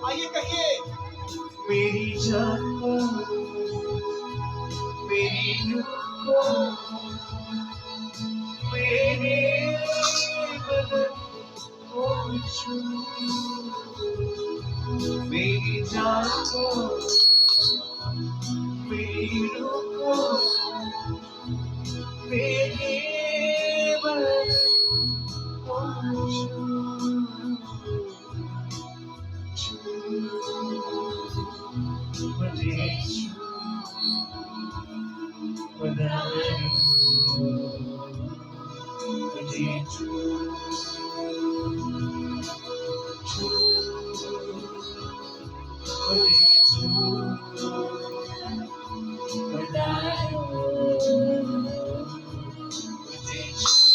आइए कहिए, मेरी जान को, मेरी रूह को, मेरे बदन को छू। मेरी जान को, मेरी रूह को, मेरे बदन को छू। मुझे छू, बना मुझे छू, छू, मुझे छू, बना मुझे छू।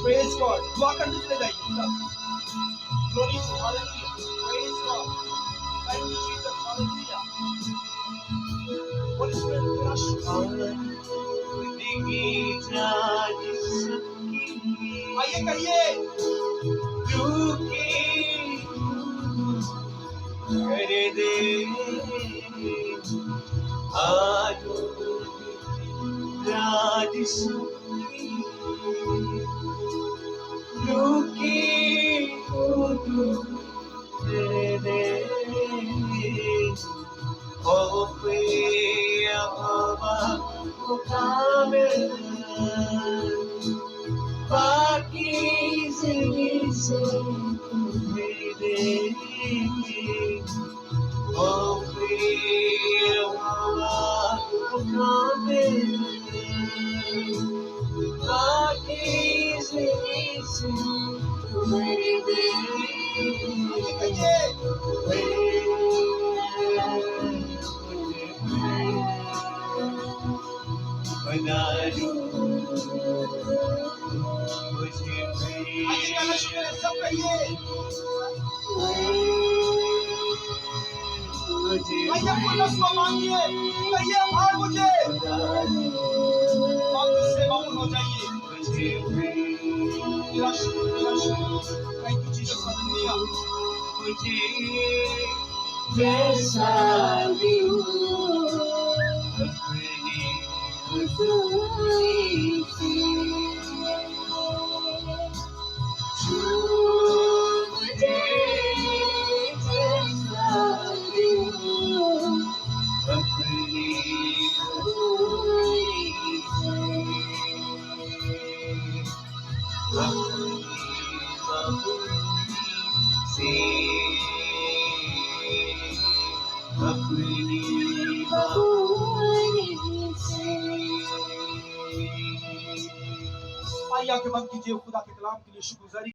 प्रेज गॉड, दुआ करने चले जाइए सब। Glory to hallelujah, praise God, thank you Jesus, hallelujah. Holy spirit crush जिंदगी जान सकी, आइए कहिए, रुकी कर दे आज राज सकी, रुकी तू कर दे पे हवा मुकाबले बाकी जिंदगी से मेरे पे हवा मुकाबले बाकी जिंदगी से मेरे बना दो मुझे, आइए गाना शुरू करें सब कहिए, आइए पुनः को मांगिए, कहिए भाई मुझे, आप इससे मामूल हो जाइए। Crush crush, thank you Jesus, hallelujah. मुझे जैसा भी हो अपनी हुजूरी से छू, मुझे जैसा भी हो अपनी हुजूरी से, अपनी बाबूरी से, अपनी बाबूरी से। आइए आके बंद कीजिए, खुदा के कलाम के लिए शुक्रगुजारी